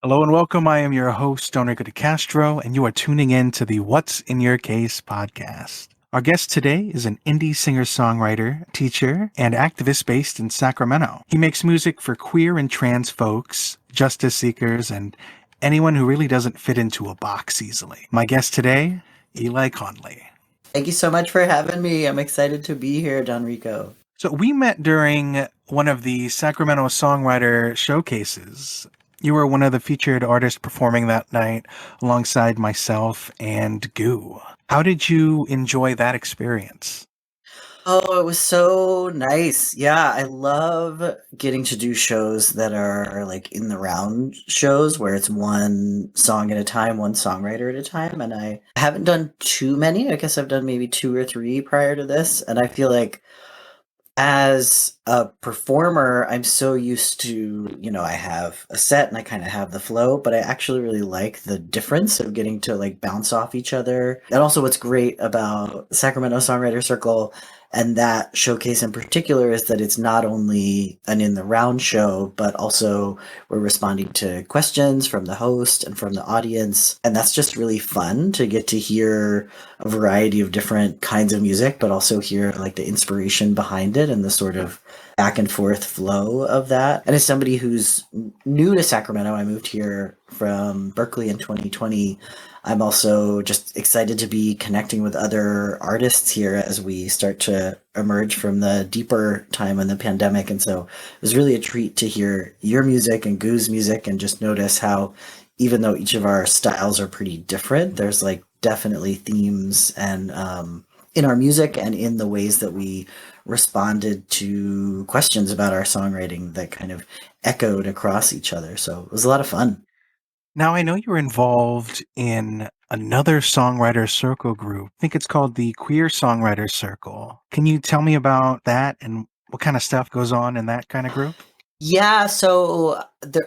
Hello and welcome. I am your host, Enrico de Castro, and you are tuning in to the What's in Your Case podcast. Our guest today is an indie singer-songwriter, teacher, and activist based in Sacramento. He makes music for queer and trans folks, justice seekers, and anyone who really doesn't fit into a box easily. My guest today, Eli Conley. Thank you so much for having me. I'm excited to be here, Don Rico. So we met during one of the Sacramento songwriter showcases. You were one of the featured artists performing that night alongside myself and Goo. How did you enjoy that experience? Oh, it was so nice. Yeah, I love getting to do shows that are like in the round shows where it's one song at a time, one songwriter at a time. And I haven't done too many. I guess I've done maybe two or three prior to this. And I feel like as a performer, I'm so used to, I have a set and I kind of have the flow, but I actually really like the difference of getting to like bounce off each other. And also, what's great about Sacramento Songwriter Circle and that showcase in particular is that it's not only an in the round show, but also we're responding to questions from the host and from the audience. And that's just really fun to get to hear a variety of different kinds of music, but also hear like the inspiration behind it and the sort of back and forth flow of that. And as somebody who's new to Sacramento, I moved here from Berkeley in 2020. I'm also just excited to be connecting with other artists here as we start to emerge from the deeper time in the pandemic. And so it was really a treat to hear your music and Goo's music and just notice how, even though each of our styles are pretty different, there's like definitely themes and in our music and in the ways that we responded to questions about our songwriting that kind of echoed across each other. So it was a lot of fun. Now, I know you were involved in another songwriter circle group. I think it's called the Queer Songwriter Circle. Can you tell me about that and what kind of stuff goes on in that kind of group? Yeah, so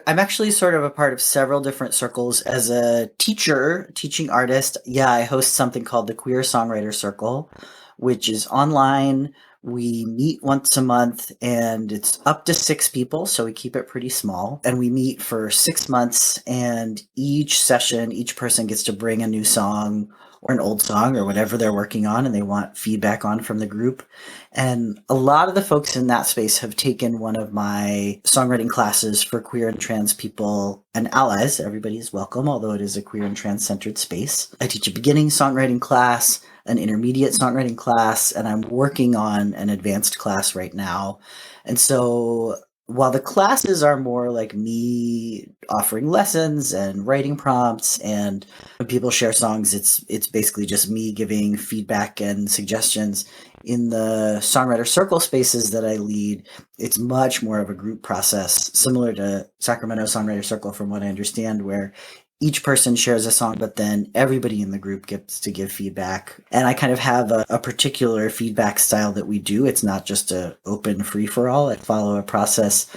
I'm actually sort of a part of several different circles as a teacher, teaching artist. Yeah, I host something called the Queer Songwriter Circle, which is online. We meet once a month and it's up to six people, so we keep it pretty small. And we meet for 6 months, and each session, each person gets to bring a new song or an old song or whatever they're working on and they want feedback on from the group. And a lot of the folks in that space have taken one of my songwriting classes for queer and trans people and allies. Everybody is welcome, although it is a queer and trans centered space. I teach a beginning songwriting class, an intermediate songwriting class, and I'm working on an advanced class right now. And so while the classes are more like me offering lessons and writing prompts, and when people share songs, it's basically just me giving feedback and suggestions. In the songwriter circle spaces that I lead, it's much more of a group process, similar to Sacramento Songwriter Circle, from what I understand, where each person shares a song, but then everybody in the group gets to give feedback. And I kind of have a particular feedback style that we do. It's not just a open free for all. I follow a process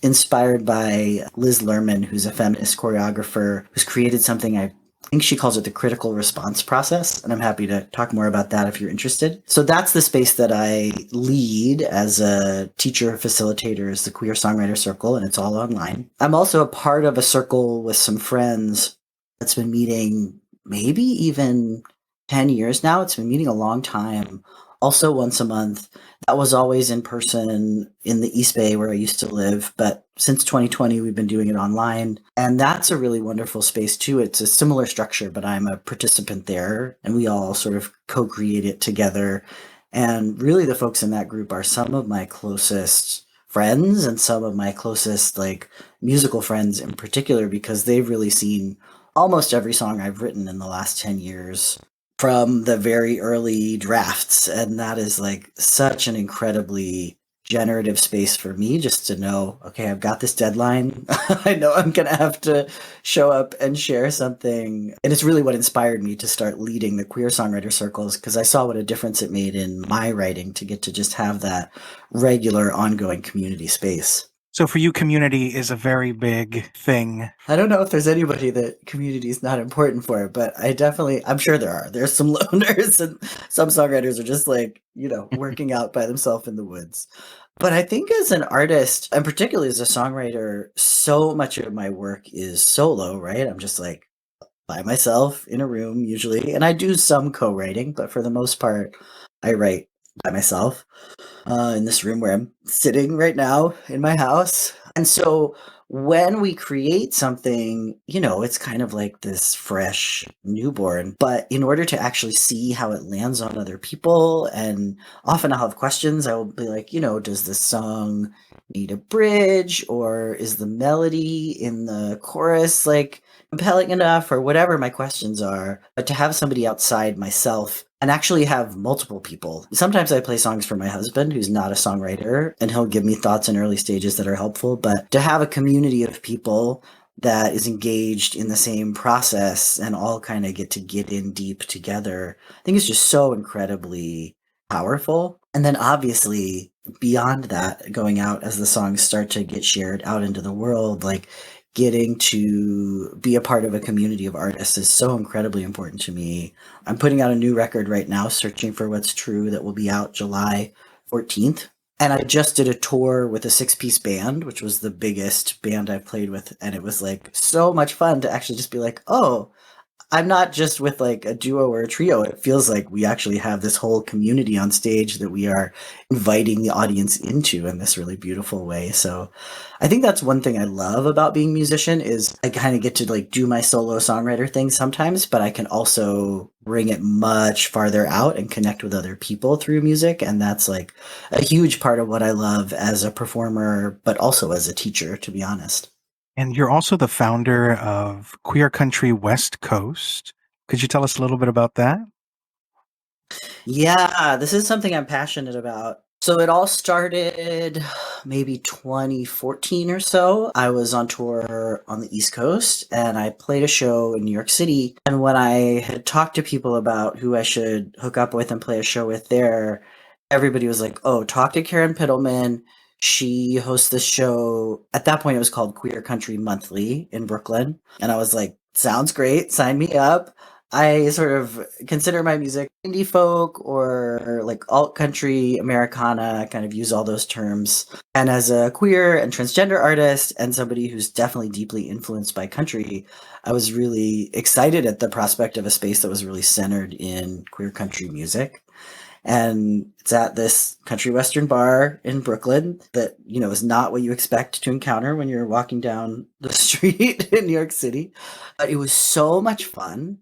inspired by Liz Lerman, who's a feminist choreographer who's created something I think she calls it the critical response process. And I'm happy to talk more about that if you're interested. So that's the space that I lead as a teacher facilitator, is the Queer Songwriter Circle, and it's all online. I'm also a part of a circle with some friends that's been meeting maybe even 10 years now. It's been meeting a long time, also once a month. That was always in person in the East Bay where I used to live, but since 2020 we've been doing it online, and that's a really wonderful space too. It's a similar structure, but I'm a participant there and we all sort of co-create it together. And really the folks in that group are some of my closest friends and some of my closest like musical friends in particular, because they've really seen almost every song I've written in the last 10 years from the very early drafts. And that is like such an incredibly generative space for me, just to know, okay, I've got this deadline. I know I'm going to have to show up and share something. And it's really what inspired me to start leading the queer songwriter circles, because I saw what a difference it made in my writing to get to just have that regular ongoing community space. So for you, community is a very big thing. I don't know if there's anybody that community is not important for, but I'm sure there are. There's some loners and some songwriters are just like, working out by themselves in the woods. But I think as an artist, and particularly as a songwriter, so much of my work is solo, right? I'm just like by myself in a room usually. And I do some co writing, but for the most part, I write by myself in this room where I'm sitting right now in my house. And so when we create something, it's kind of like this fresh newborn. But in order to actually see how it lands on other people, and often I'll have questions, I will be like, does this song need a bridge, or is the melody in the chorus like compelling enough, or whatever my questions are. But to have somebody outside myself and actually have multiple people. Sometimes I play songs for my husband, who's not a songwriter, and he'll give me thoughts in early stages that are helpful. But to have a community of people that is engaged in the same process and all kind of get in deep together, I think it's just so incredibly powerful. And then obviously beyond that, going out as the songs start to get shared out into the world, like getting to be a part of a community of artists is so incredibly important to me. I'm putting out a new record right now, Searching for What's True, that will be out July 14th. And I just did a tour with a 6-piece band, which was the biggest band I've played with. And it was like so much fun to actually just be like, oh, I'm not just with like a duo or a trio. It feels like we actually have this whole community on stage that we are inviting the audience into in this really beautiful way. So I think that's one thing I love about being a musician is I kind of get to like do my solo songwriter thing sometimes, but I can also bring it much farther out and connect with other people through music. And that's like a huge part of what I love as a performer, but also as a teacher, to be honest. And you're also the founder of Queer Country West Coast. Could you tell us a little bit about that? Yeah, this is something I'm passionate about. So it all started maybe 2014 or so. I was on tour on the East Coast and I played a show in New York City. And when I had talked to people about who I should hook up with and play a show with there, everybody was like, oh, talk to Karen Piddleman. She hosts this show. At that point, it was called Queer Country Monthly in Brooklyn. And I was like, sounds great. Sign me up. I sort of consider my music indie folk or like alt country, Americana, I kind of use all those terms. And as a queer and transgender artist and somebody who's definitely deeply influenced by country, I was really excited at the prospect of a space that was really centered in queer country music. And it's at this country western bar in Brooklyn that, is not what you expect to encounter when you're walking down the street in New York City. But it was so much fun.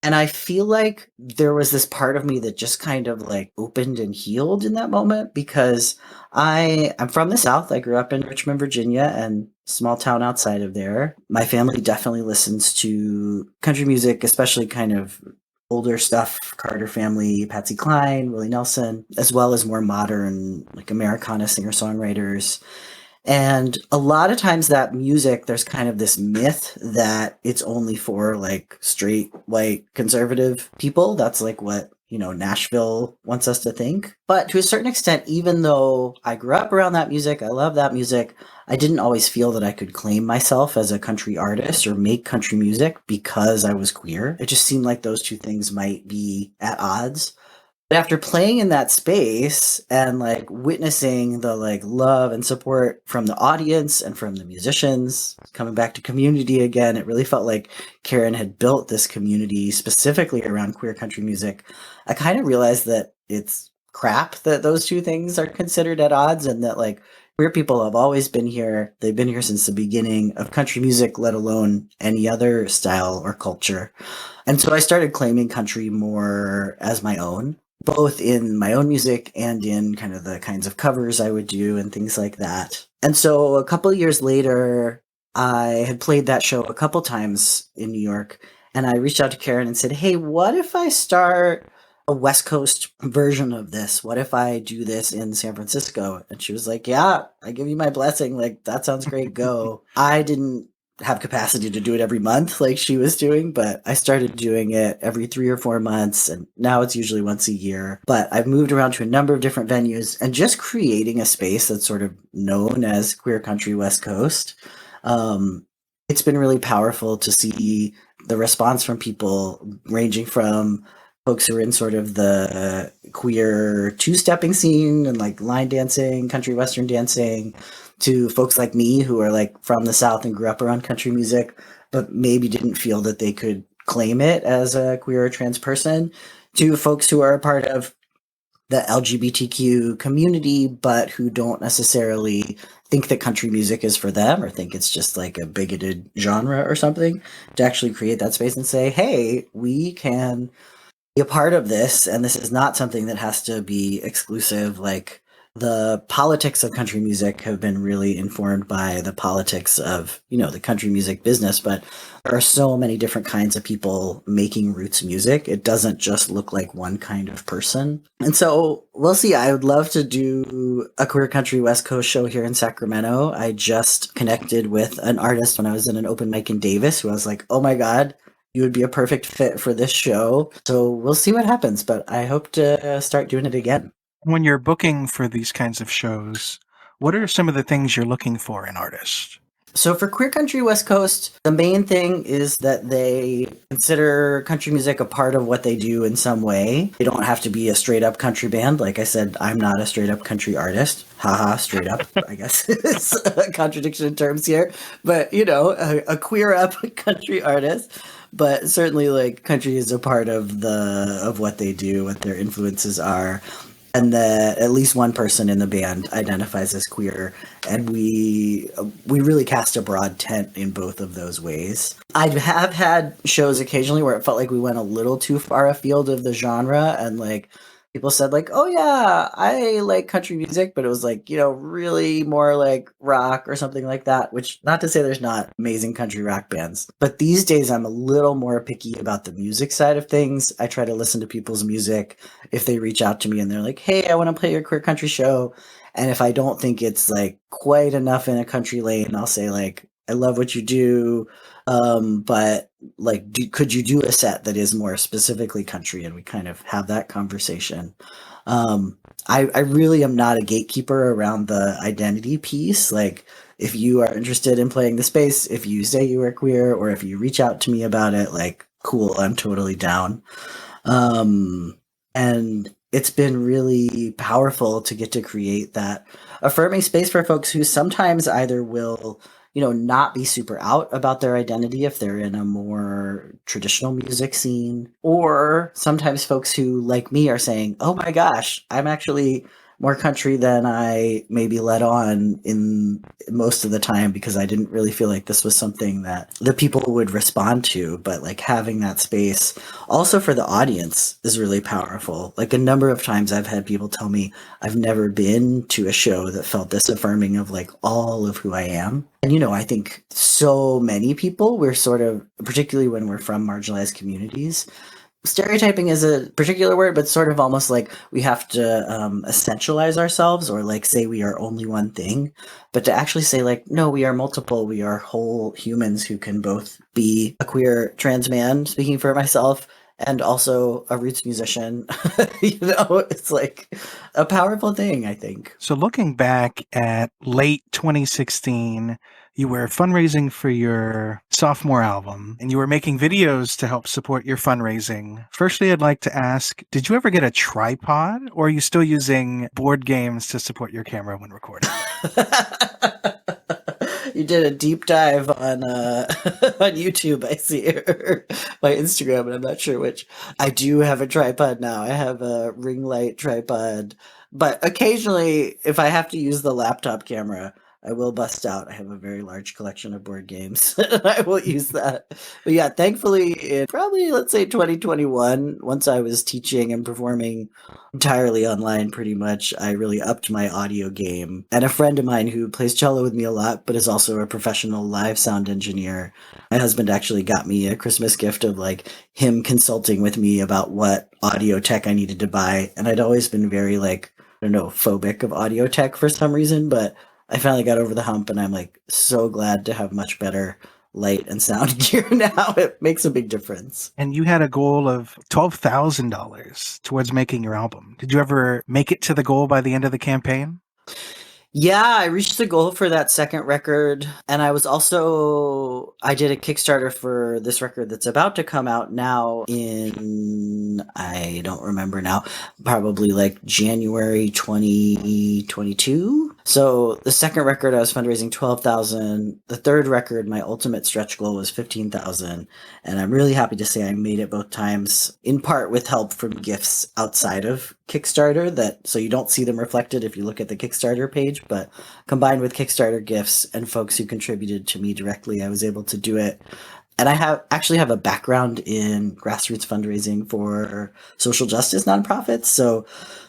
And I feel like there was this part of me that just kind of like opened and healed in that moment because I'm from the South. I grew up in Richmond, Virginia, and small town outside of there. My family definitely listens to country music, especially kind of older stuff, Carter family, Patsy Cline, Willie Nelson, as well as more modern like Americana singer-songwriters. And a lot of times that music, there's kind of this myth that it's only for like straight, white, conservative people. That's like what, Nashville wants us to think. But to a certain extent, even though I grew up around that music, I love that music, I didn't always feel that I could claim myself as a country artist or make country music because I was queer. It just seemed like those two things might be at odds. But after playing in that space and like witnessing the like love and support from the audience and from the musicians, coming back to community again, it really felt like Karen had built this community specifically around queer country music. I kind of realized that it's crap that those two things are considered at odds and that like queer people have always been here. They've been here since the beginning of country music, let alone any other style or culture. And so I started claiming country more as my own, both in my own music and in kind of the kinds of covers I would do and things like that. And so a couple of years later, I had played that show a couple times in New York, and I reached out to Karen and said, hey, what if I start a West Coast version of this? What if I do this in San Francisco? And she was like, yeah, I give you my blessing. Like, that sounds great. Go. I didn't have capacity to do it every month like she was doing, but I started doing it every 3 or 4 months, and now it's usually once a year. But I've moved around to a number of different venues and just creating a space that's sort of known as Queer Country West Coast. It's been really powerful to see the response from people ranging from folks who are in sort of the queer two-stepping scene and like line dancing, country western dancing, to folks like me who are like from the South and grew up around country music, but maybe didn't feel that they could claim it as a queer or trans person, to folks who are a part of the LGBTQ community, but who don't necessarily think that country music is for them or think it's just like a bigoted genre or something, to actually create that space and say, hey, we can be a part of this, and this is not something that has to be exclusive. Like, the politics of country music have been really informed by the politics of, the country music business, but there are so many different kinds of people making roots music. It doesn't just look like one kind of person. And so we'll see. I would love to do a queer country West Coast show here in Sacramento. I just connected with an artist when I was in an open mic in Davis who I was like, oh my God, you would be a perfect fit for this show. So we'll see what happens, but I hope to start doing it again. When you're booking for these kinds of shows, what are some of the things you're looking for in artists? So for Queer Country West Coast, the main thing is that they consider country music a part of what they do in some way. They don't have to be a straight up country band. Like I said, I'm not a straight up country artist. Haha, straight up, I guess. It's a contradiction in terms here. But, a queer up country artist. But certainly like country is a part of what they do, what their influences are. And that at least one person in the band identifies as queer, and we really cast a broad tent in both of those ways. I have had shows occasionally where it felt like we went a little too far afield of the genre, and like people said like, oh yeah, I like country music, but it was like, really more like rock or something like that, which, not to say there's not amazing country rock bands, but these days I'm a little more picky about the music side of things. I try to listen to people's music if they reach out to me and they're like, hey, I want to play your queer country show. And if I don't think it's like quite enough in a country lane, I'll say like, I love what you do, but like, could you do a set that is more specifically country? And we kind of have that conversation. I really am not a gatekeeper around the identity piece. Like, if you are interested in playing the space, if you say you are queer, or if you reach out to me about it, like, cool, I'm totally down. And it's been really powerful to get to create that affirming space for folks who sometimes either will not be super out about their identity if they're in a more traditional music scene, or sometimes folks who, like me, are saying, oh my gosh, I'm actually more country than I maybe let on in most of the time, because I didn't really feel like this was something that the people would respond to. But like having that space also for the audience is really powerful. Like a number of times I've had people tell me I've never been to a show that felt this affirming of like all of who I am. And I think so many people, we're sort of, particularly when we're from marginalized communities, stereotyping is a particular word, but sort of almost like we have to essentialize ourselves, or like say we are only one thing, but to actually say like, no, we are multiple, we are whole humans who can both be a queer trans man, speaking for myself, and also a roots musician. It's like a powerful thing, I think. So looking back at late 2016, you were fundraising for your sophomore album, and you were making videos to help support your fundraising. Firstly, I'd like to ask, did you ever get a tripod, or are you still using board games to support your camera when recording? You did a deep dive on on YouTube, I see, or my Instagram, and I'm not sure which. I do have a tripod now. I have a ring light tripod, but occasionally, if I have to use the laptop camera, I will bust out. I have a very large collection of board games. I will use that. But yeah, thankfully, in probably, let's say 2021, once I was teaching and performing entirely online pretty much, I really upped my audio game. And a friend of mine who plays cello with me a lot, but is also a professional live sound engineer, my husband actually got me a Christmas gift of like him consulting with me about what audio tech I needed to buy. And I'd always been very like, I don't know, phobic of audio tech for some reason, but I finally got over the hump, and I'm like so glad to have much better light and sound gear now. It makes a big difference. And you had a goal of $12,000 towards making your album. Did you ever make it to the goal by the end of the campaign? Yeah, I reached the goal for that second record. And I did a Kickstarter for this record that's about to come out now in, I don't remember now, probably like January 2022. So the second record, I was fundraising 12,000. The third record, my ultimate stretch goal was 15,000. And I'm really happy to say I made it both times, in part with help from gifts outside of Kickstarter, that so you don't see them reflected if you look at the Kickstarter page, but combined with Kickstarter gifts and folks who contributed to me directly, I was able to do it. And I have a background in grassroots fundraising for social justice nonprofits. So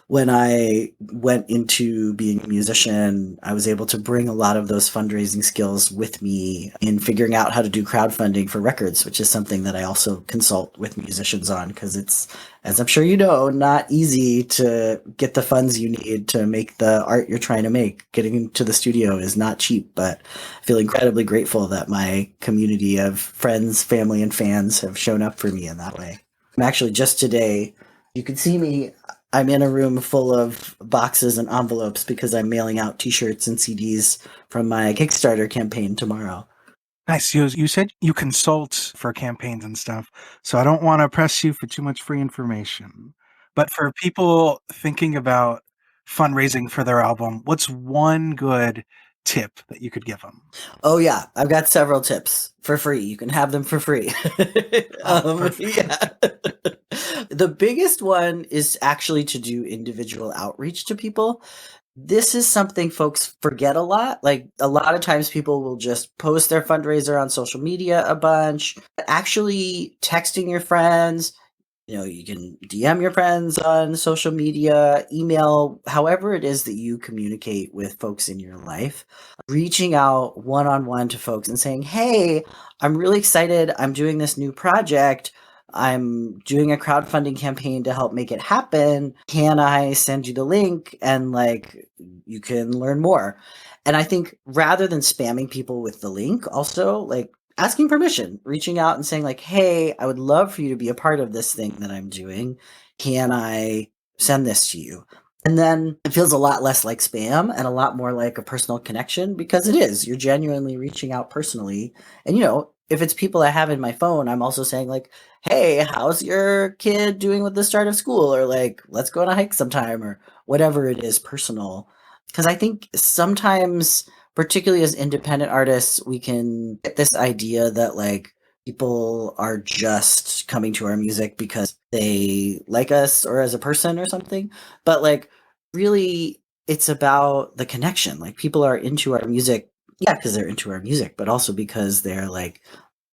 when I went into being a musician, I was able to bring a lot of those fundraising skills with me in figuring out how to do crowdfunding for records, which is something that I also consult with musicians on, because it's, as I'm sure you know, not easy to get the funds you need to make the art you're trying to make. Getting into the studio is not cheap, but I feel incredibly grateful that my community of friends, family, and fans have shown up for me in that way. I'm actually just today, you can see me, I'm in a room full of boxes and envelopes because I'm mailing out t-shirts and CDs from my Kickstarter campaign tomorrow. Nice. You said you consult for campaigns and stuff, so I don't want to press you for too much free information. But for people thinking about fundraising for their album, what's one good tip that you could give them? Oh yeah, I've got several tips for free. You can have them for free. Oh, perfect. Yeah. The biggest one is actually to do individual outreach to people. This is something folks forget a lot. Like a lot of times people will just post their fundraiser on social media a bunch. Actually texting your friends, you can DM your friends on social media, email, however it is that you communicate with folks in your life. Reaching out one on one to folks and saying, hey, I'm really excited. I'm doing this new project. I'm doing a crowdfunding campaign to help make it happen. Can I send you the link and you can learn more? And I think rather than spamming people with the link, also asking permission, reaching out and saying hey, I would love for you to be a part of this thing that I'm doing. Can I send this to you? And then it feels a lot less like spam and a lot more like a personal connection, because you're genuinely reaching out personally. And if it's people I have in my phone, I'm also saying hey, how's your kid doing with the start of school? Or let's go on a hike sometime, or whatever it is personal. Because I think sometimes, particularly as independent artists, we can get this idea that people are just coming to our music because they like us or as a person or something. But really, it's about the connection. People are into our music, yeah, because they're into our music, but also because they're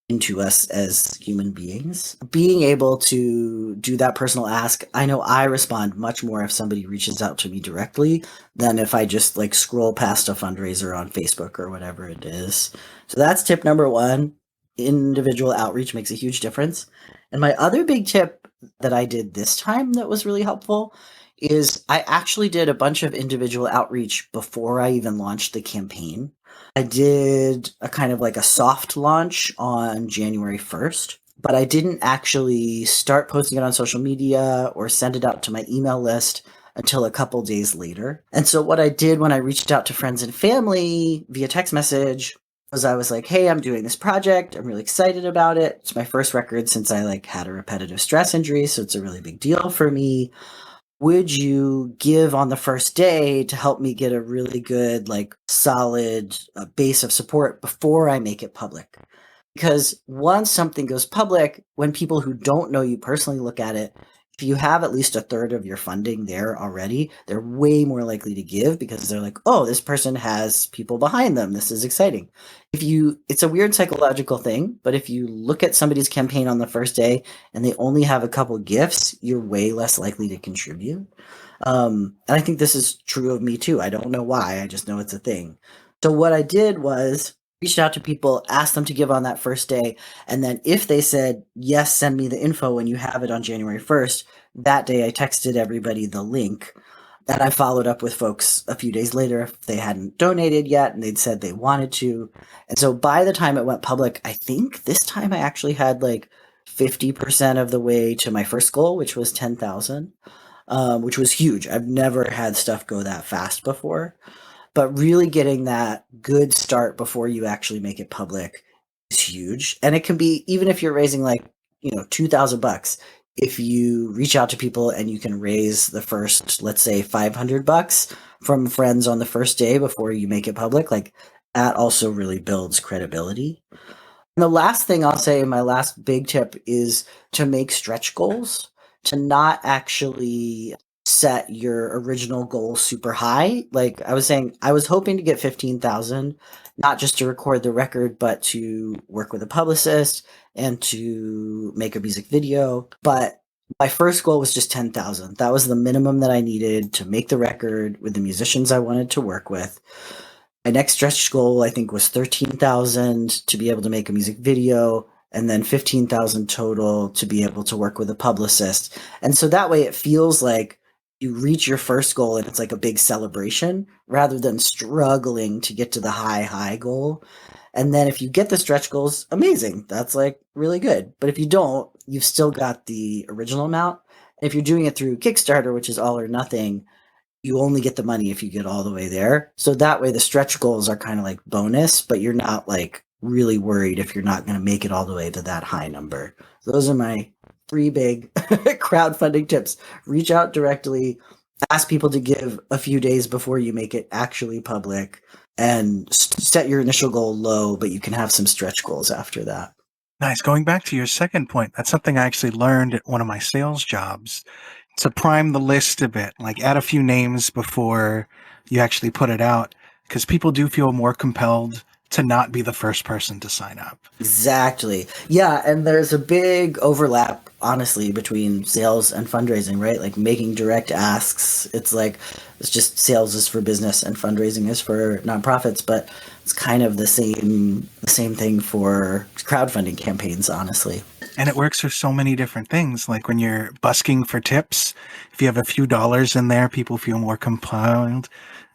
into us as human beings. Being able to do that personal ask, I know I respond much more if somebody reaches out to me directly than if I just scroll past a fundraiser on Facebook or whatever it is. So that's tip number one. Individual outreach makes a huge difference. And my other big tip that I did this time that was really helpful is I actually did a bunch of individual outreach before I even launched the campaign. I did a kind of a soft launch on January 1st, but I didn't actually start posting it on social media or send it out to my email list until a couple days later. And so what I did when I reached out to friends and family via text message was I was like, hey, I'm doing this project. I'm really excited about it. It's my first record since I had a repetitive stress injury, so it's a really big deal for me. Would you give on the first day to help me get a really good, solid base of support before I make it public? Because once something goes public, when people who don't know you personally look at it, if you have at least a third of your funding there already, they're way more likely to give because they're like, oh, this person has people behind them. This is exciting. It's a weird psychological thing, but if you look at somebody's campaign on the first day and they only have a couple gifts, you're way less likely to contribute. And I think this is true of me too. I don't know why. I just know it's a thing. So what I did was reached out to people, asked them to give on that first day. And then if they said, yes, send me the info when you have it on January 1st, that day I texted everybody the link. And I followed up with folks a few days later if they hadn't donated yet and they'd said they wanted to. And so by the time it went public, I think this time I actually had 50% of the way to my first goal, which was 10,000, which was huge. I've never had stuff go that fast before. But really getting that good start before you actually make it public is huge. And it can be, even if you're raising like, $2,000, if you reach out to people and you can raise the first, let's say, $500 from friends on the first day before you make it public, like that also really builds credibility. And the last thing I'll say, my last big tip, is to make stretch goals, to not actually set your original goal super high. Like I was saying, I was hoping to get 15,000, not just to record the record, but to work with a publicist and to make a music video. But my first goal was just 10,000. That was the minimum that I needed to make the record with the musicians I wanted to work with. My next stretch goal, I think, was 13,000 to be able to make a music video, and then 15,000 total to be able to work with a publicist. And so that way it feels like you reach your first goal and it's like a big celebration rather than struggling to get to the high goal. And then if you get the stretch goals, amazing. That's like really good. But if you don't, you've still got the original amount. And if you're doing it through Kickstarter, which is all or nothing, you only get the money if you get all the way there. So that way the stretch goals are kind of like bonus, but you're not like really worried if you're not going to make it all the way to that high number. So those are my 3 big crowdfunding tips. Reach out directly, ask people to give a few days before you make it actually public, and set your initial goal low, but you can have some stretch goals after that. Nice. Going back to your second point, that's something I actually learned at one of my sales jobs. To prime the list a bit, like add a few names before you actually put it out, because people do feel more compelled to not be the first person to sign up. Exactly. Yeah, and there's a big overlap, honestly, between sales and fundraising, right? Like making direct asks. It's just sales is for business and fundraising is for nonprofits, but it's kind of the same thing for crowdfunding campaigns, honestly. And it works for so many different things. Like when you're busking for tips, if you have a few dollars in there, people feel more compelled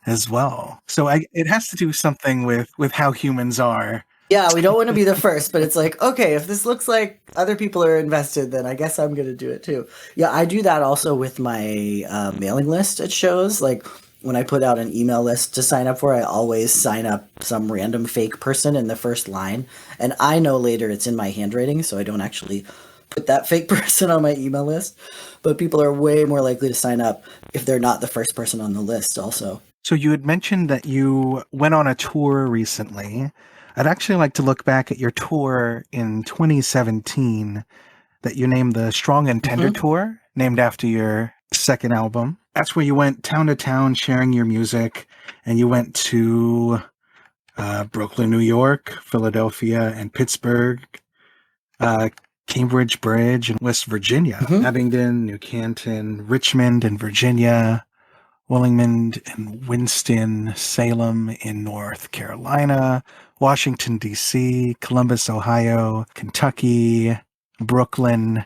as well. So it has to do something with how humans are. Yeah, we don't want to be the first, but it's like, okay, if this looks like other people are invested, then I guess I'm going to do it too. Yeah, I do that also with my mailing list at shows. Like when I put out an email list to sign up for, I always sign up some random fake person in the first line. And I know later it's in my handwriting, so I don't actually put that fake person on my email list. But people are way more likely to sign up if they're not the first person on the list also. So you had mentioned that you went on a tour recently. I'd actually like to look back at your tour in 2017 that you named the Strong and Tender Tour, named after your second album. That's where you went town to town sharing your music, and you went to Brooklyn, New York, Philadelphia, and Pittsburgh, Cambridge Bridge in West Virginia, Abingdon, New Canton, Richmond in Virginia, Wilmington and Winston, Salem in North Carolina, Washington, D.C., Columbus, Ohio, Kentucky, Brooklyn.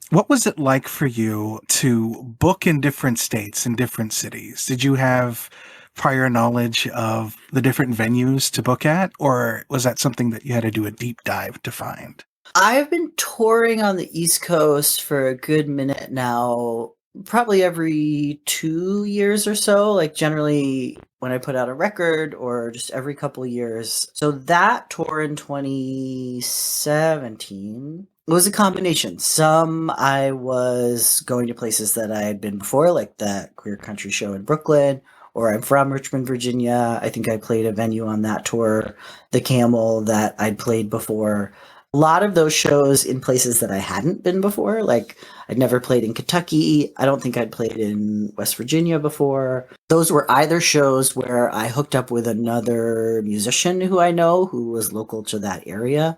What was it like for you to book in different states and different cities? Did you have prior knowledge of the different venues to book at, or was that something that you had to do a deep dive to find? I've been touring on the East Coast for a good minute now, probably every 2 years or so, like generally when I put out a record or just every couple of years. So that tour in 2017 was a combination. Some I was going to places that I had been before, like that Queer Country show in Brooklyn, or I'm from Richmond, Virginia. I think I played a venue on that tour, the Camel, that I'd played before. A lot of those shows in places that I hadn't been before, like I'd never played in Kentucky. I don't think I'd played in West Virginia before. Those were either shows where I hooked up with another musician who I know who was local to that area.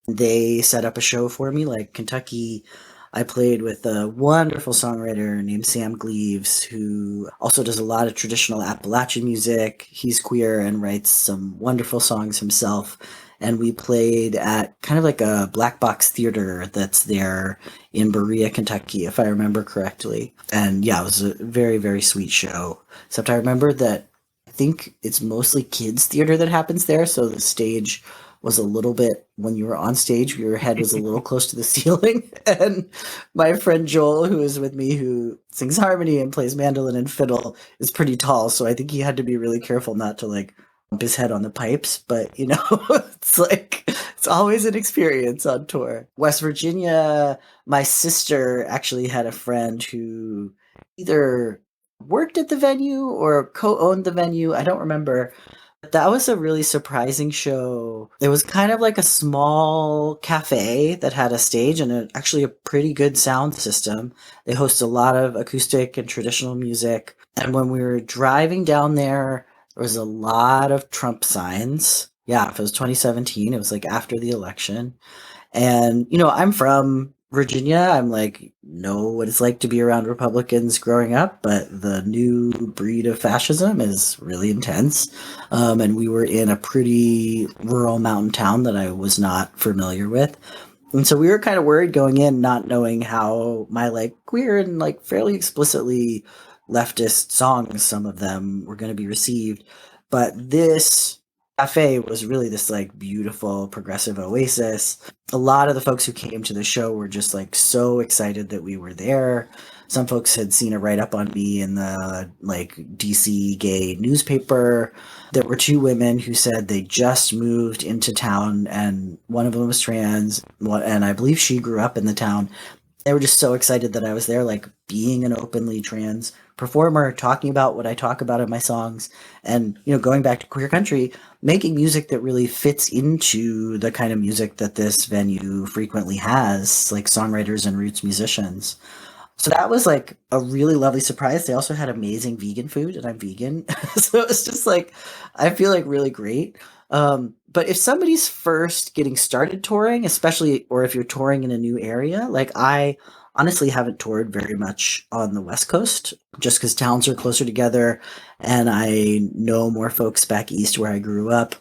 They set up a show for me. Like Kentucky, I played with a wonderful songwriter named Sam Gleaves, who also does a lot of traditional Appalachian music. He's queer and writes some wonderful songs himself. And we played at kind of like a black box theater that's there in Berea, Kentucky, if I remember correctly. And yeah, it was a very, very sweet show. Except I remember that I think it's mostly kids theater that happens there. So the stage was a little bit, when you were on stage, your head was a little close to the ceiling. And my friend Joel, who is with me, who sings harmony and plays mandolin and fiddle, is pretty tall. So I think he had to be really careful not to like bump his head on the pipes. But, it's like, it's always an experience on tour. West Virginia, my sister actually had a friend who either worked at the venue or co-owned the venue. I don't remember. But that was a really surprising show. It was kind of like a small cafe that had a stage and actually a pretty good sound system. They host a lot of acoustic and traditional music. And when we were driving down there, there was a lot of Trump signs. Yeah, if it was 2017, it was like after the election. And, I'm from Virginia. I'm like, know what it's like to be around Republicans growing up, but the new breed of fascism is really intense. And we were in a pretty rural mountain town that I was not familiar with. And so we were kind of worried going in, not knowing how my like queer and like fairly explicitly leftist songs, some of them were going to be received. But this cafe was really this like beautiful progressive oasis. A lot of the folks who came to the show were just like so excited that we were there. Some folks had seen a write up on me in the like DC gay newspaper. There were two women who said they just moved into town, and one of them was trans, and I believe she grew up in the town. They were just so excited that I was there, like being an openly trans performer, talking about what I talk about in my songs, and going back to queer country, making music that really fits into the kind of music that this venue frequently has, like songwriters and roots musicians. So that was like a really lovely surprise. They also had amazing vegan food, and I'm vegan. So it was just like, I feel like really great. But if somebody's first getting started touring, especially, or if you're touring in a new area, like I honestly haven't toured very much on the West Coast just because towns are closer together and I know more folks back east where I grew up.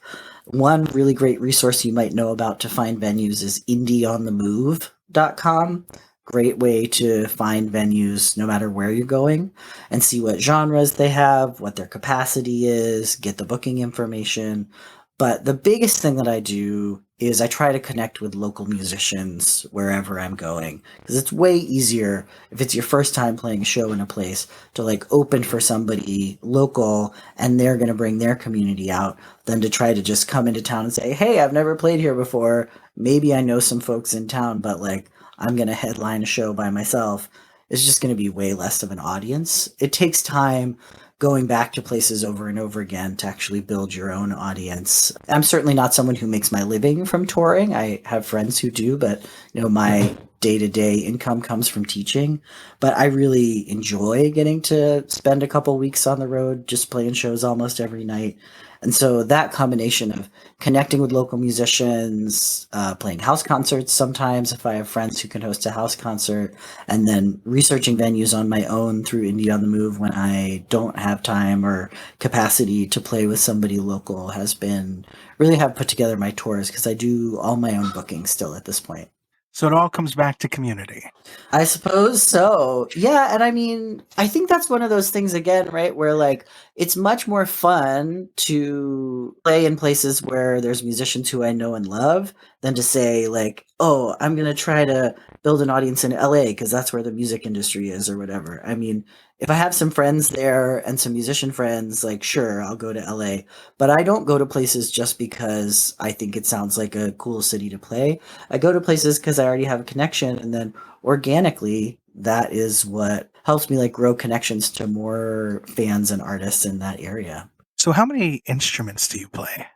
One really great resource you might know about to find venues is indieonthemove.com. Great way to find venues no matter where you're going and see what genres they have, what their capacity is, get the booking information. But the biggest thing that I do is I try to connect with local musicians wherever I'm going, because it's way easier if it's your first time playing a show in a place to like open for somebody local and they're going to bring their community out than to try to just come into town and say, hey, I've never played here before. Maybe I know some folks in town, but like I'm going to headline a show by myself. It's just going to be way less of an audience. It takes time going back to places over and over again to actually build your own audience. I'm certainly not someone who makes my living from touring. I have friends who do, but my day-to-day income comes from teaching. But I really enjoy getting to spend a couple weeks on the road, just playing shows almost every night. And so that combination of connecting with local musicians, playing house concerts sometimes if I have friends who can host a house concert, and then researching venues on my own through Indie on the Move when I don't have time or capacity to play with somebody local has been really have put together my tours, because I do all my own booking still at this point. So it all comes back to community. I suppose so. Yeah. And I mean, I think that's one of those things again, right? Where like, it's much more fun to play in places where there's musicians who I know and love than to say like, oh, I'm going to try to build an audience in LA because that's where the music industry is or whatever. I mean, if I have some friends there and some musician friends, like, sure, I'll go to LA, but I don't go to places just because I think it sounds like a cool city to play. I go to places because I already have a connection, and then organically, that is what helps me like grow connections to more fans and artists in that area. So how many instruments do you play?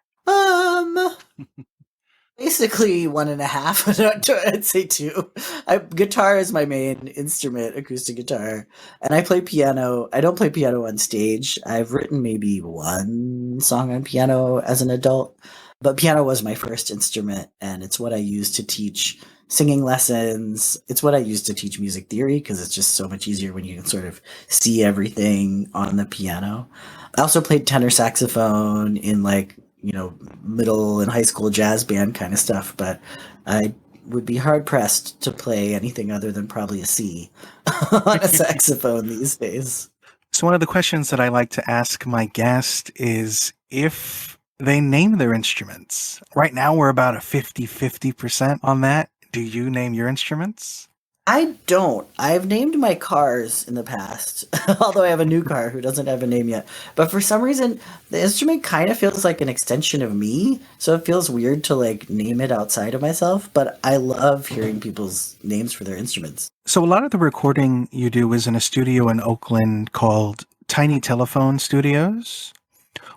Basically one and a half. I'd say two. Guitar is my main instrument, acoustic guitar, and I play piano. I don't play piano on stage. I've written maybe one song on piano as an adult, but piano was my first instrument, and it's what I use to teach singing lessons. It's what I use to teach music theory because it's just so much easier when you can sort of see everything on the piano. I also played tenor saxophone in like middle and high school jazz band kind of stuff, but I would be hard pressed to play anything other than probably a C on a saxophone these days. So one of the questions that I like to ask my guest is, if they name their instruments. Right now, we're about a 50-50% on that. Do you name your instruments? I don't. I've named my cars in the past, although I have a new car who doesn't have a name yet. But for some reason, the instrument kind of feels like an extension of me, so it feels weird to like name it outside of myself. But I love hearing people's names for their instruments. So, a lot of the recording you do is in a studio in Oakland called Tiny Telephone Studios.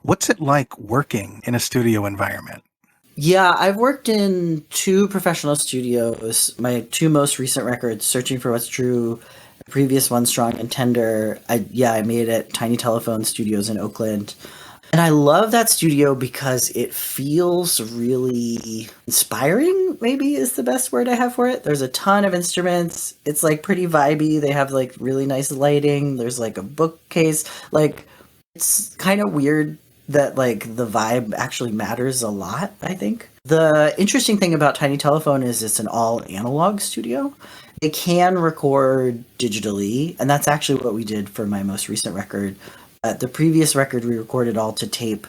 What's it like working in a studio environment? Yeah, I've worked in two professional studios. My two most recent records, Searching for What's True, the previous one, Strong and Tender. I made it at Tiny Telephone Studios in Oakland. And I love that studio because it feels really inspiring, maybe is the best word I have for it. There's a ton of instruments. It's like pretty vibey. They have like really nice lighting. There's like a bookcase. Like it's kind of weird that like the vibe actually matters a lot, I think. The interesting thing about Tiny Telephone is it's an all analog studio. It can record digitally, and that's actually what we did for my most recent record. The previous record we recorded all to tape,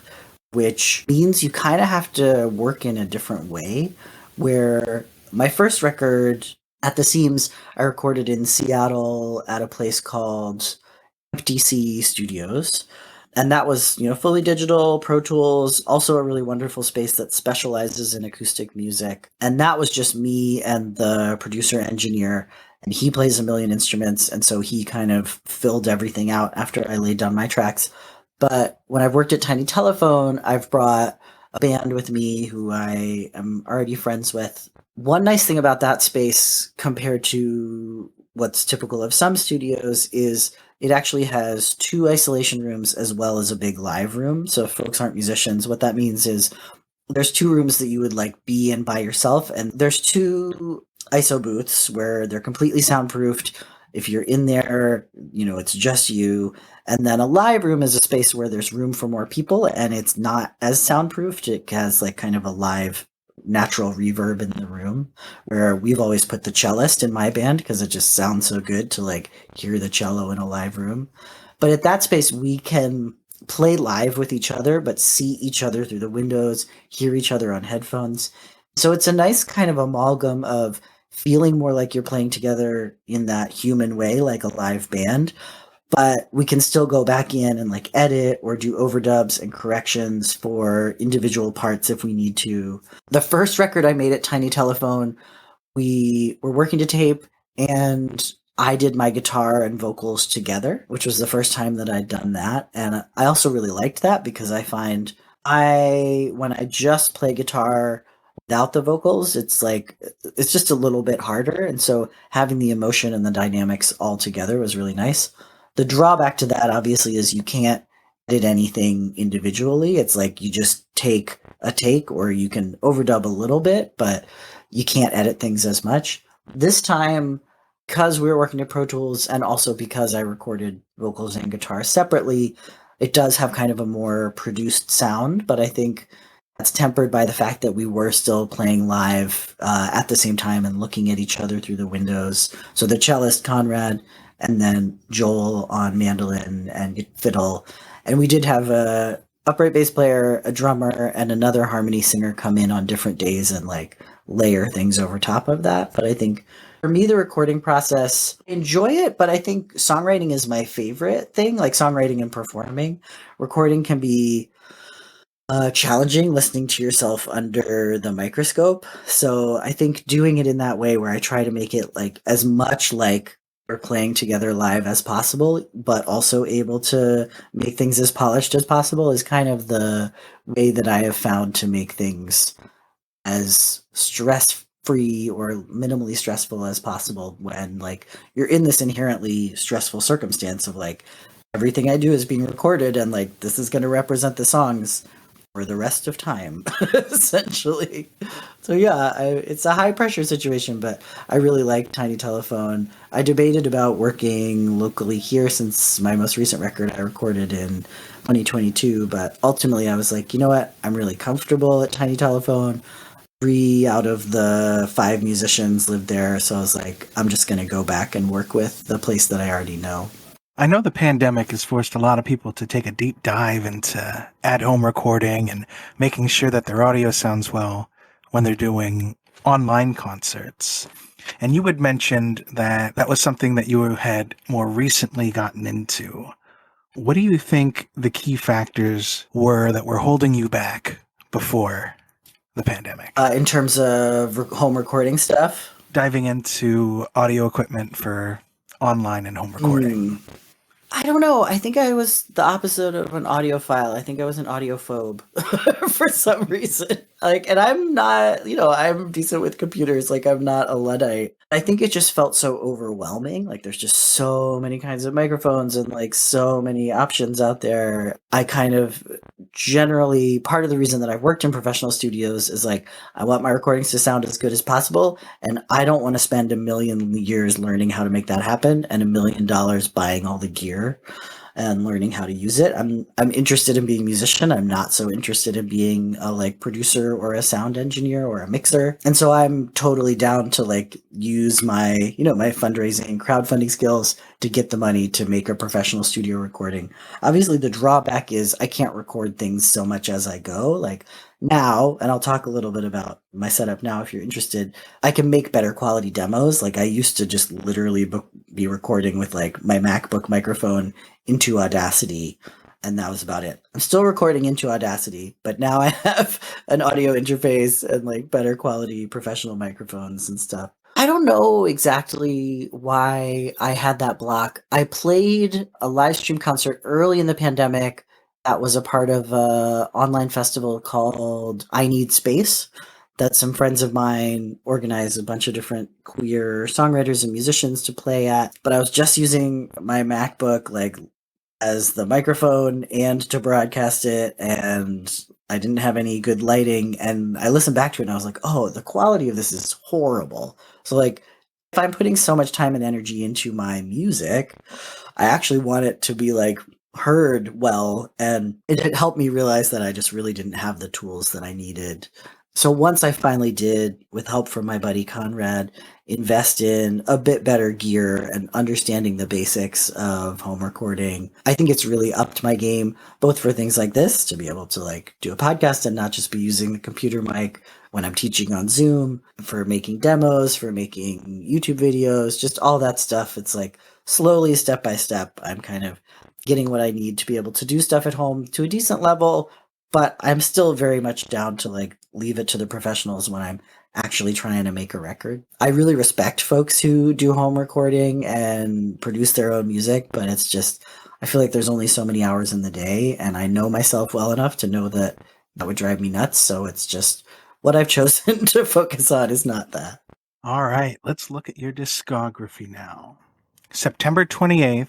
which means you kind of have to work in a different way. Where my first record, At the Seams, I recorded in Seattle at a place called FTC Studios. And that was, fully digital, Pro Tools, also a really wonderful space that specializes in acoustic music. And that was just me and the producer engineer. And he plays a million instruments. And so he kind of filled everything out after I laid down my tracks. But when I've worked at Tiny Telephone, I've brought a band with me who I am already friends with. One nice thing about that space compared to what's typical of some studios is it actually has two isolation rooms as well as a big live room. So if folks aren't musicians, what that means is there's two rooms that you would like be in by yourself, and there's two ISO booths where they're completely soundproofed. If you're in there, it's just you. And then a live room is a space where there's room for more people and it's not as soundproofed. It has like kind of a live natural reverb in the room, where we've always put the cellist in my band because it just sounds so good to like hear the cello in a live room. But at that space, we can play live with each other, but see each other through the windows, hear each other on headphones. So it's a nice kind of amalgam of feeling more like you're playing together in that human way, like a live band, but we can still go back in and like edit or do overdubs and corrections for individual parts if we need to. The first record I made at Tiny Telephone, we were working to tape and I did my guitar and vocals together, which was the first time that I'd done that. And I also really liked that because I find when I just play guitar without the vocals, it's just a little bit harder. And so having the emotion and the dynamics all together was really nice. The drawback to that, obviously, is you can't edit anything individually. It's like you just take a take, or you can overdub a little bit, but you can't edit things as much. This time, because we were working at Pro Tools and also because I recorded vocals and guitar separately, it does have kind of a more produced sound, but I think that's tempered by the fact that we were still playing live at the same time and looking at each other through the windows. So the cellist, Conrad, and then Joel on mandolin and fiddle. And we did have a upright bass player, a drummer, and another harmony singer come in on different days and like layer things over top of that. But I think for me, the recording process, I enjoy it, but I think songwriting is my favorite thing, like songwriting and performing. Recording can be challenging listening to yourself under the microscope. So I think doing it in that way where I try to make it like as much like we're playing together live as possible, but also able to make things as polished as possible is kind of the way that I have found to make things as stress-free or minimally stressful as possible when like you're in this inherently stressful circumstance of like everything I do is being recorded and like this is going to represent the songs for the rest of time, essentially. So yeah, it's a high pressure situation, but I really like Tiny Telephone. I debated about working locally here since my most recent record I recorded in 2022, but ultimately I was like, you know what? I'm really comfortable at Tiny Telephone. 3 out of the 5 musicians lived there, so I was like, I'm just going to go back and work with the place that I already know. I know the pandemic has forced a lot of people to take a deep dive into at-home recording and making sure that their audio sounds well when they're doing online concerts. And you had mentioned that that was something that you had more recently gotten into. What do you think the key factors were that were holding you back before the pandemic? In terms of home recording stuff? Diving into audio equipment for online and home recording. I don't know. I think I was the opposite of an audiophile. I think I was an audiophobe for some reason. Like, and I'm not, I'm decent with computers. Like, I'm not a Luddite. I think it just felt so overwhelming. Like, there's just so many kinds of microphones and like so many options out there. I kind of generally, part of the reason that I've worked in professional studios is like, I want my recordings to sound as good as possible. And I don't want to spend a million years learning how to make that happen and $1 million buying all the gear and learning how to use it. I'm interested in being a musician. I'm not so interested in being a like producer or a sound engineer or a mixer. And so I'm totally down to like use my, my fundraising, crowdfunding skills to get the money to make a professional studio recording. Obviously the drawback is I can't record things so much as I go. Like now, and I'll talk a little bit about my setup now if you're interested, I can make better quality demos. Like I used to just literally be recording with like my MacBook microphone into Audacity, and that was about it. I'm still recording into Audacity, but now I have an audio interface and like better quality professional microphones and stuff. I don't know exactly why I had that block. I played a live stream concert early in the pandemic that was a part of an online festival called I Need Space that some friends of mine organized a bunch of different queer songwriters and musicians to play at. But I was just using my MacBook like as the microphone and to broadcast it, and I didn't have any good lighting. And I listened back to it and I was like, oh, the quality of this is horrible. So like if I'm putting so much time and energy into my music, I actually want it to be like heard well, and it helped me realize that I just really didn't have the tools that I needed. So once I finally did, with help from my buddy Conrad, invest in a bit better gear and understanding the basics of home recording, I think it's really upped my game, both for things like this, to be able to like do a podcast and not just be using the computer mic when I'm teaching on Zoom, for making demos, for making YouTube videos, just all that stuff. It's like slowly, step by step, I'm kind of getting what I need to be able to do stuff at home to a decent level, but I'm still very much down to like leave it to the professionals when I'm actually trying to make a record. I really respect folks who do home recording and produce their own music, but it's just, I feel like there's only so many hours in the day, and I know myself well enough to know that that would drive me nuts. So it's just what I've chosen to focus on is not that. All right, let's look at your discography now. September 28th,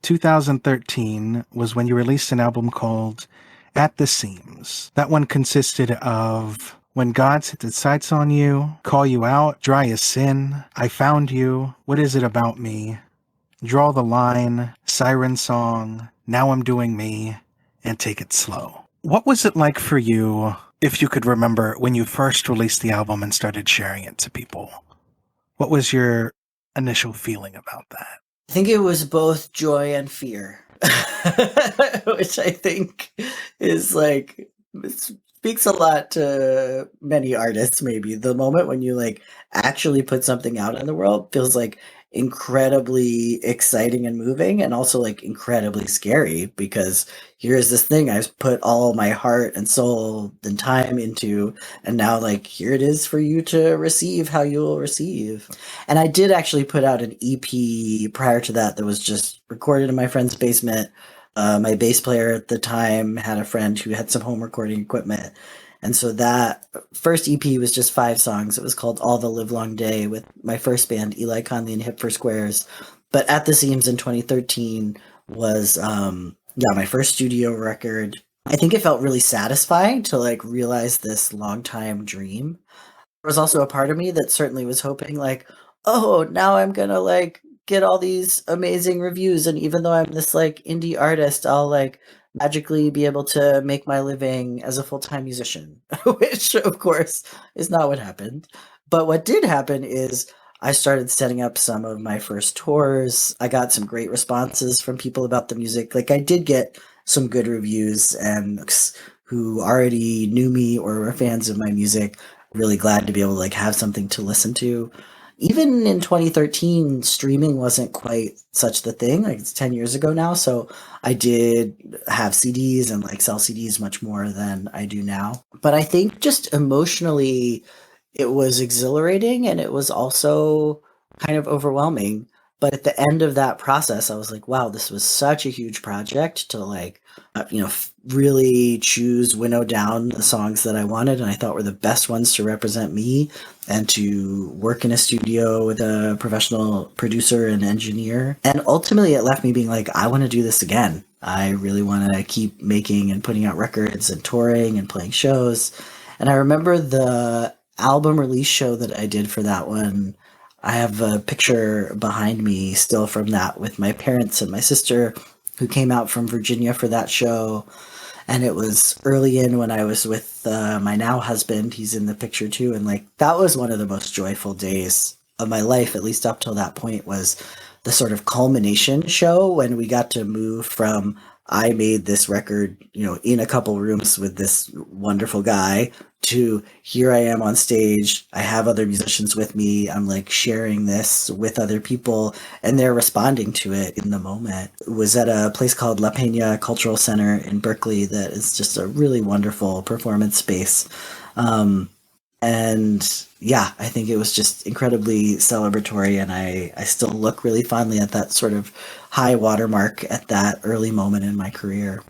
2013 was when you released an album called At the Seams. That one consisted of When God Sets Its Sights on You, Call You Out, Dry as Sin, I Found You, What Is It About Me, Draw the Line, Siren Song, Now I'm Doing Me, and Take It Slow. What was it like for you, if you could remember, when you first released the album and started sharing it to people? What was your initial feeling about that? I think it was both joy and fear, which I think is like, speaks a lot to many artists. Maybe the moment when you like actually put something out in the world feels like incredibly exciting and moving, and also like incredibly scary, because here's this thing I've put all my heart and soul and time into, and now like here it is for you to receive how you'll receive. And I did actually put out an EP prior to that was just recorded in my friend's basement. My bass player at the time had a friend who had some home recording equipment, and so that first EP was just 5 songs. It was called All the Livelong Day, with my first band, Eli Conley and Hip for Squares. But At the Seams in 2013 was, my first studio record. I think it felt really satisfying to like realize this long time dream. There was also a part of me that certainly was hoping like, oh, now I'm gonna like get all these amazing reviews, and even though I'm this like indie artist, I'll like magically be able to make my living as a full-time musician, which of course is not what happened. But what did happen is I started setting up some of my first tours. I got some great responses from people about the music. Like I did get some good reviews, and who already knew me or were fans of my music, really glad to be able to like have something to listen to. Even in 2013, streaming wasn't quite such the thing. Like it's 10 years ago now, so I did have CDs and like sell CDs much more than I do now. But I think just emotionally it was exhilarating, and it was also kind of overwhelming. But at the end of that process, I was like, wow, this was such a huge project to like, really winnow down the songs that I wanted and I thought were the best ones to represent me, and to work in a studio with a professional producer and engineer. And ultimately, it left me being like, I want to do this again. I really want to keep making and putting out records and touring and playing shows. And I remember the album release show that I did for that one. I have a picture behind me still from that with my parents and my sister who came out from Virginia for that show. And it was early in when I was with my now husband. He's in the picture too. And like, that was one of the most joyful days of my life, at least up till that point, was the sort of culmination show when we got to move from I made this record, in a couple rooms with this wonderful guy, to here I am on stage. I have other musicians with me. I'm like sharing this with other people and they're responding to it in the moment. It was at a place called La Peña Cultural Center in Berkeley that is just a really wonderful performance space. And yeah, I think it was just incredibly celebratory, and I still look really fondly at that sort of high watermark at that early moment in my career.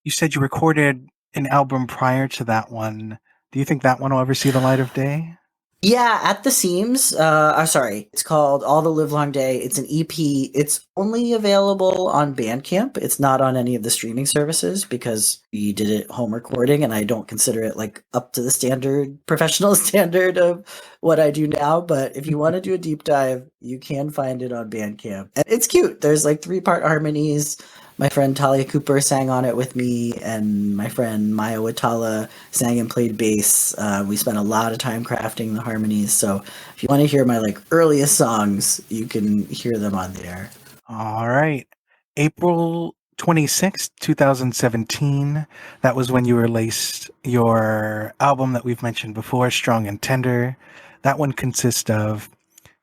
You said you recorded an album prior to that one. Do you think that one will ever see the light of day? Yeah, At the Seams. Sorry, it's called All the Livelong Day. It's an EP. It's only available on Bandcamp. It's not on any of the streaming services because we did it home recording, and I don't consider it like up to the professional standard of what I do now. But if you want to do a deep dive, you can find it on Bandcamp. And it's cute. There's like 3-part harmonies. My friend Talia Cooper sang on it with me, and my friend Maya Watala sang and played bass. We spent a lot of time crafting the harmonies, so if you want to hear my like earliest songs, you can hear them on there. All right. April 26th, 2017. That was when you released your album that we've mentioned before, Strong and Tender. That one consists of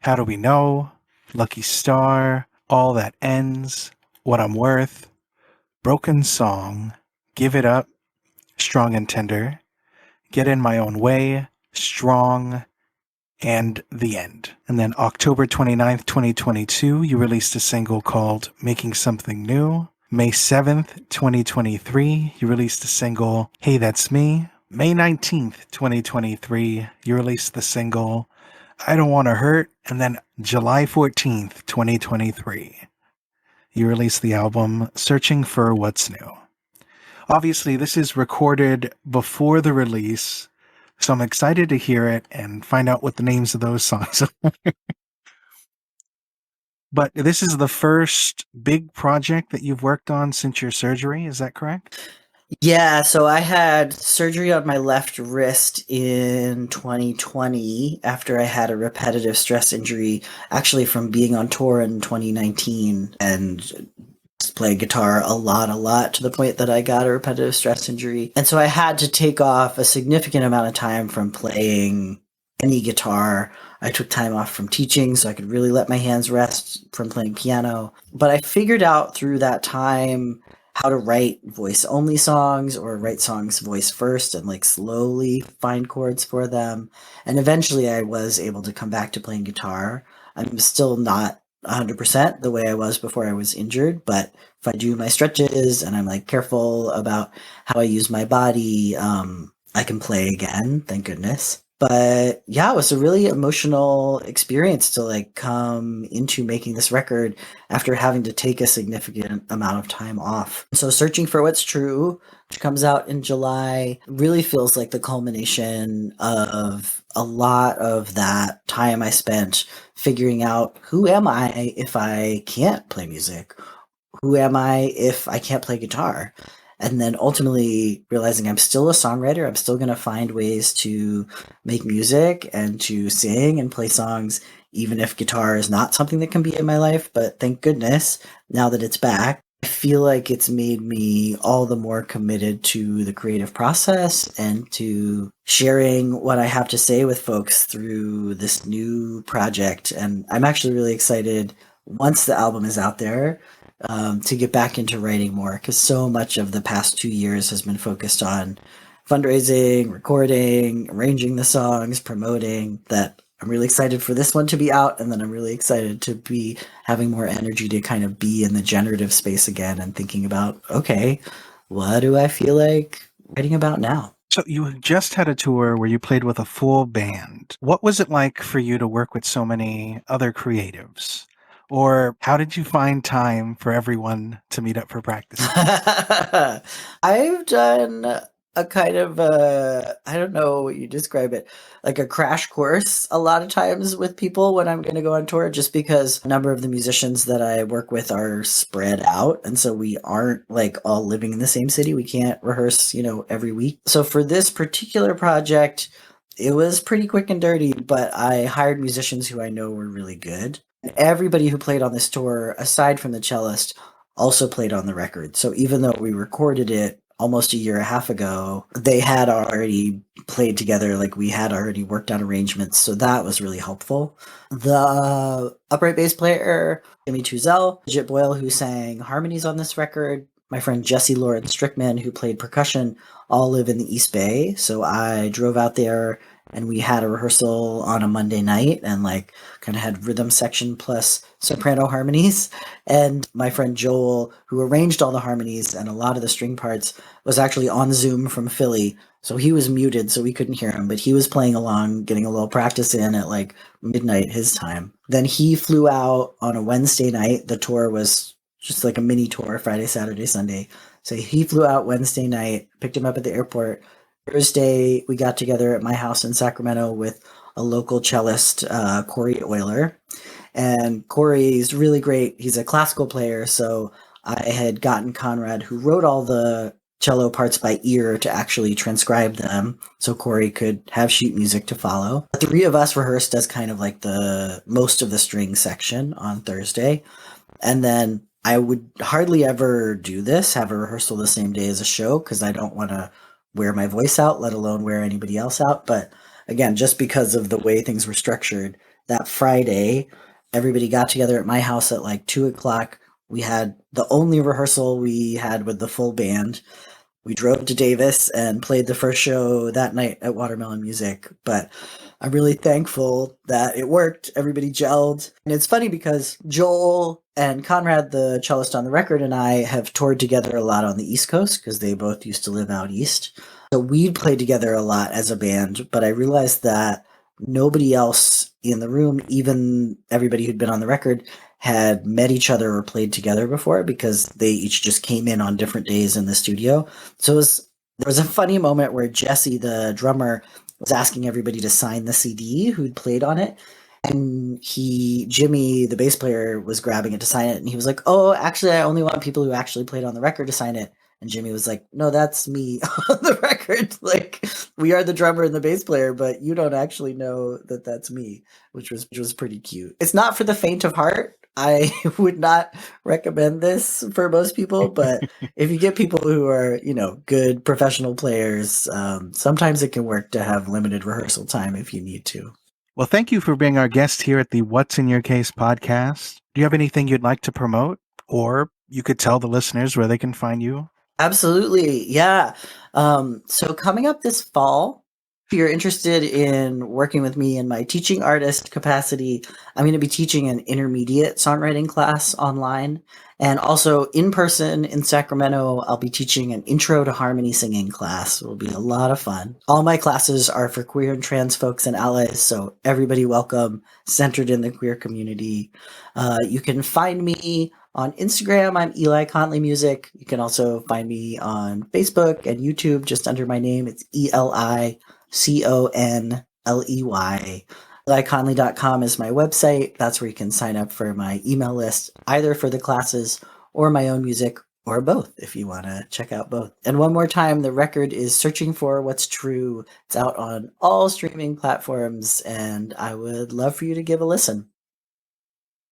How Do We Know, Lucky Star, All That Ends, What I'm Worth, Broken Song, Give It Up, Strong and Tender, Get In My Own Way, Strong, and The End. And then October 29th, 2022, you released a single called Making Something New. May 7th, 2023, you released a single, Hey That's Me. May 19th, 2023, you released the single, I Don't Want to Hurt. And then July 14th, 2023, you released the album Searching for What's New. Obviously, this is recorded before the release, so I'm excited to hear it and find out what the names of those songs are. But this is the first big project that you've worked on since your surgery, is that correct? Yeah, so I had surgery on my left wrist in 2020 after I had a repetitive stress injury, actually from being on tour in 2019 and play guitar a lot to the point that I got a repetitive stress injury. And so I had to take off a significant amount of time from playing any guitar. I took time off from teaching so I could really let my hands rest from playing piano. But I figured out through that time how to write voice only songs or write songs voice first and like slowly find chords for them. And eventually I was able to come back to playing guitar. I'm still not 100% the way I was before I was injured, but if I do my stretches and I'm like careful about how I use my body, I can play again, thank goodness. But yeah, it was a really emotional experience to like come into making this record after having to take a significant amount of time off. So Searching for What's True, which comes out in July, really feels like the culmination of a lot of that time I spent figuring out who am I if I can't play music? Who am I if I can't play guitar? And then ultimately realizing I'm still a songwriter. I'm still going to find ways to make music and to sing and play songs, even if guitar is not something that can be in my life. But thank goodness, now that it's back, I feel like it's made me all the more committed to the creative process and to sharing what I have to say with folks through this new project. And I'm actually really excited once the album is out there to get back into writing more, because so much of the past 2 years has been focused on fundraising, recording, arranging the songs, promoting, that I'm really excited for this one to be out. And then I'm really excited to be having more energy to kind of be in the generative space again and thinking about, okay, what do I feel like writing about now? So you just had a tour where you played with a full band. What was it like for you to work with so many other creatives? Or how did you find time for everyone to meet up for practice? I've done a kind of I don't know what you describe it, like a crash course a lot of times with people when I'm going to go on tour, just because a number of the musicians that I work with are spread out. And so we aren't like all living in the same city. We can't rehearse, every week. So for this particular project, it was pretty quick and dirty, but I hired musicians who I know were really good. Everybody who played on this tour, aside from the cellist, also played on the record. So even though we recorded it almost a year and a half ago, they had already played together. Like, we had already worked out arrangements. So that was really helpful. The upright bass player, Jimmy Tuzel, Jit Boyle, who sang harmonies on this record, my friend Jesse Lauren Strickman, who played percussion, all live in the East Bay. So I drove out there and we had a rehearsal on a Monday night and kind of had rhythm section plus soprano harmonies. And my friend Joel, who arranged all the harmonies and a lot of the string parts, was actually on Zoom from Philly. So he was muted, so we couldn't hear him, but he was playing along, getting a little practice in at midnight his time. Then he flew out on a Wednesday night. The tour was just like a mini tour, Friday, Saturday, Sunday. So he flew out Wednesday night, picked him up at the airport. Thursday, we got together at my house in Sacramento with a local cellist, Corey Euler. And Corey's really great. He's a classical player, so I had gotten Conrad, who wrote all the cello parts by ear, to actually transcribe them so Corey could have sheet music to follow. The three of us rehearsed as kind of like the most of the string section on Thursday. And then I would hardly ever do this, have a rehearsal the same day as a show, because I don't want to wear my voice out, let alone wear anybody else out. But again, just because of the way things were structured, that Friday, everybody got together at my house at 2:00. We had the only rehearsal we had with the full band. We drove to Davis and played the first show that night at Watermelon Music. But I'm really thankful that it worked. Everybody gelled. And it's funny because Joel and Conrad, the cellist on the record, and I have toured together a lot on the East Coast because they both used to live out east. So we played together a lot as a band, but I realized that nobody else in the room, even everybody who'd been on the record, had met each other or played together before, because they each just came in on different days in the studio. So there was a funny moment where Jesse, the drummer, was asking everybody to sign the CD who'd played on it. And Jimmy, the bass player, was grabbing it to sign it. And he was like, "Oh, actually, I only want people who actually played on the record to sign it." And Jimmy was like, "No, that's me on the record. We are the drummer and the bass player, but you don't actually know that that's me," which was pretty cute. It's not for the faint of heart. I would not recommend this for most people, but if you get people who are, good professional players, sometimes it can work to have limited rehearsal time if you need to. Well, thank you for being our guest here at the What's in Your Case podcast. Do you have anything you'd like to promote? Or you could tell the listeners where they can find you? Absolutely. Yeah. So coming up this fall, if you're interested in working with me in my teaching artist capacity, I'm going to be teaching an intermediate songwriting class online. And also in person in Sacramento, I'll be teaching an intro to harmony singing class. It will be a lot of fun. All my classes are for queer and trans folks and allies, so everybody welcome, centered in the queer community. You can find me on Instagram. I'm Eli Conley Music. You can also find me on Facebook and YouTube just under my name. It's ELICONLEY. EliConley.com is my website. That's where you can sign up for my email list, either for the classes or my own music, or both if you want to check out both. And one more time, the record is Searching for What's True. It's out on all streaming platforms, and I would love for you to give a listen.